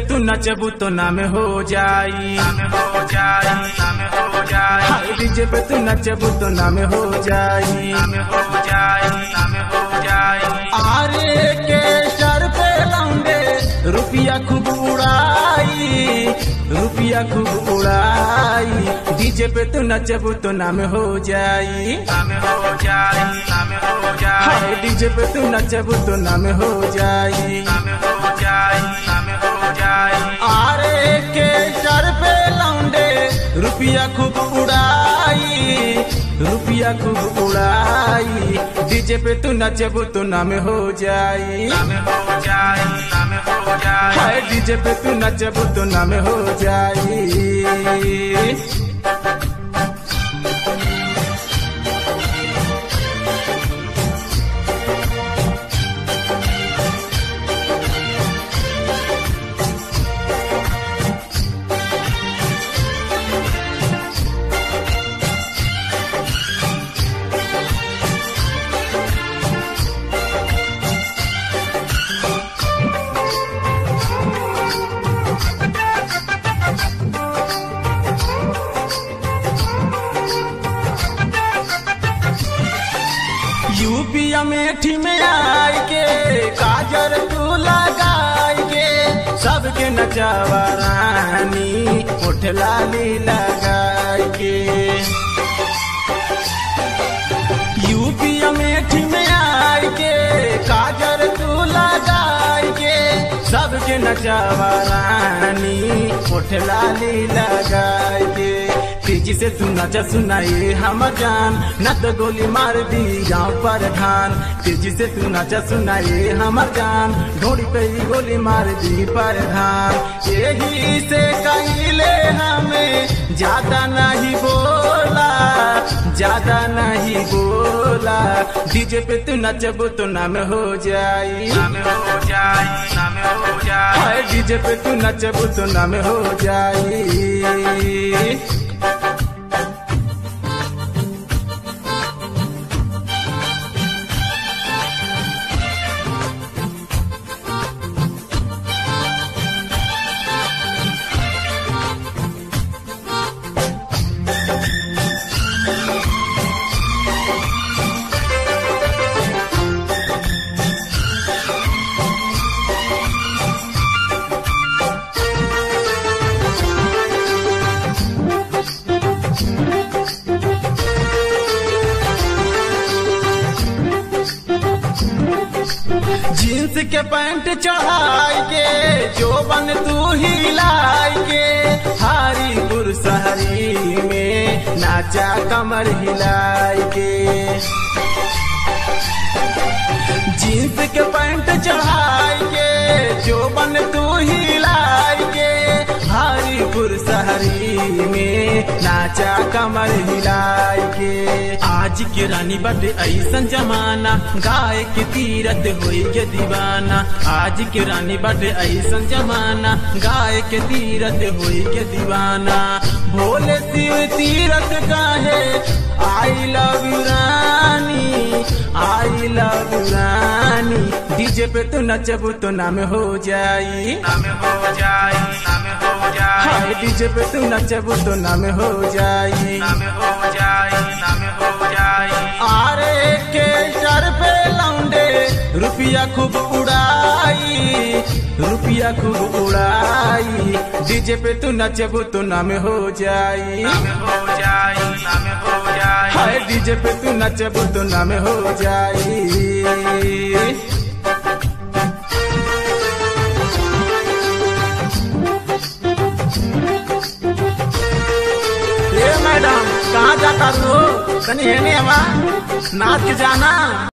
पे तू नचबू तो नाम हो जाई, हाय डीजे पे तू नचबू तो नाम हो जाई। आरे के सर पे लौंडे रुपया खूब उड़ाई, रुपया खूब उड़ाई। डीजे पे तू नचबू तो नाम हो जाई, हाय डीजे पे तू नचबू तो नाम हो जाई। आरे के सर पे लौंडे रुपया खूब उड़ाई, रुपया खूब उड़ाई। डीजे पे तू नचबू तो नाम हो जाई, हाय डीजे पे तू नचबू तो नाम हो जाई। यूपी अमेठी में आए के काजर तू लगाए के सबके नचावा रानी उठ लाली लगाए के। यूपी अमेठी में आए के काजर तू लगाए के सबके नचावा रानी उठ लाली लगाए के। तेजी से तू नचा सुनाए हम जान न तो गोली मार दी गाँव पर धान। तेजी से तू नचा सुनाए हम जान ढोड़ी पे ही गोली मार दी पर धान। यही से कहिले हमें ज्यादा नहीं बोला, ज्यादा नहीं बोला। डीजे पे तू नचबू तो नाम हो जाई, हाय डीजे पे तू नचबू तो नाम हो जाई। जींस के पैंट चढ़ाई के जोबन तू हिलाई के हारीपुर शहरी में नाचा कमर हिलाई के। जींस के पैंट चढ़ाई के जोबन तू हिलाई के हारीपुर शहरी में नाचा कमर हिलाई के। आज के रानी बटे ऐसन जमाना गाय के तीरथ होई के दीवाना। आज के रानी बटे ऐसन जमाना गाय के तीरथ होई के दीवाना। भोले शिव तीरथ काहे आई लव यू रानी, आई लव यू रानी। डीजे पे तू नचबू तो नाम हो जाई, हाय डीजे पे तू नचबू तो नाम हो जाई। आरे के सर पे लौंडे रुपया खूब उड़ाई, रुपया खूब उड़ाई। डीजे पे तू नचबू तो नाम हो जाई, हाय डीजे पे तू नचबू तो नाम हो जाई। मैडम कहाँ जाता तू? कहीं है नहीं हमारा नाच के जाना।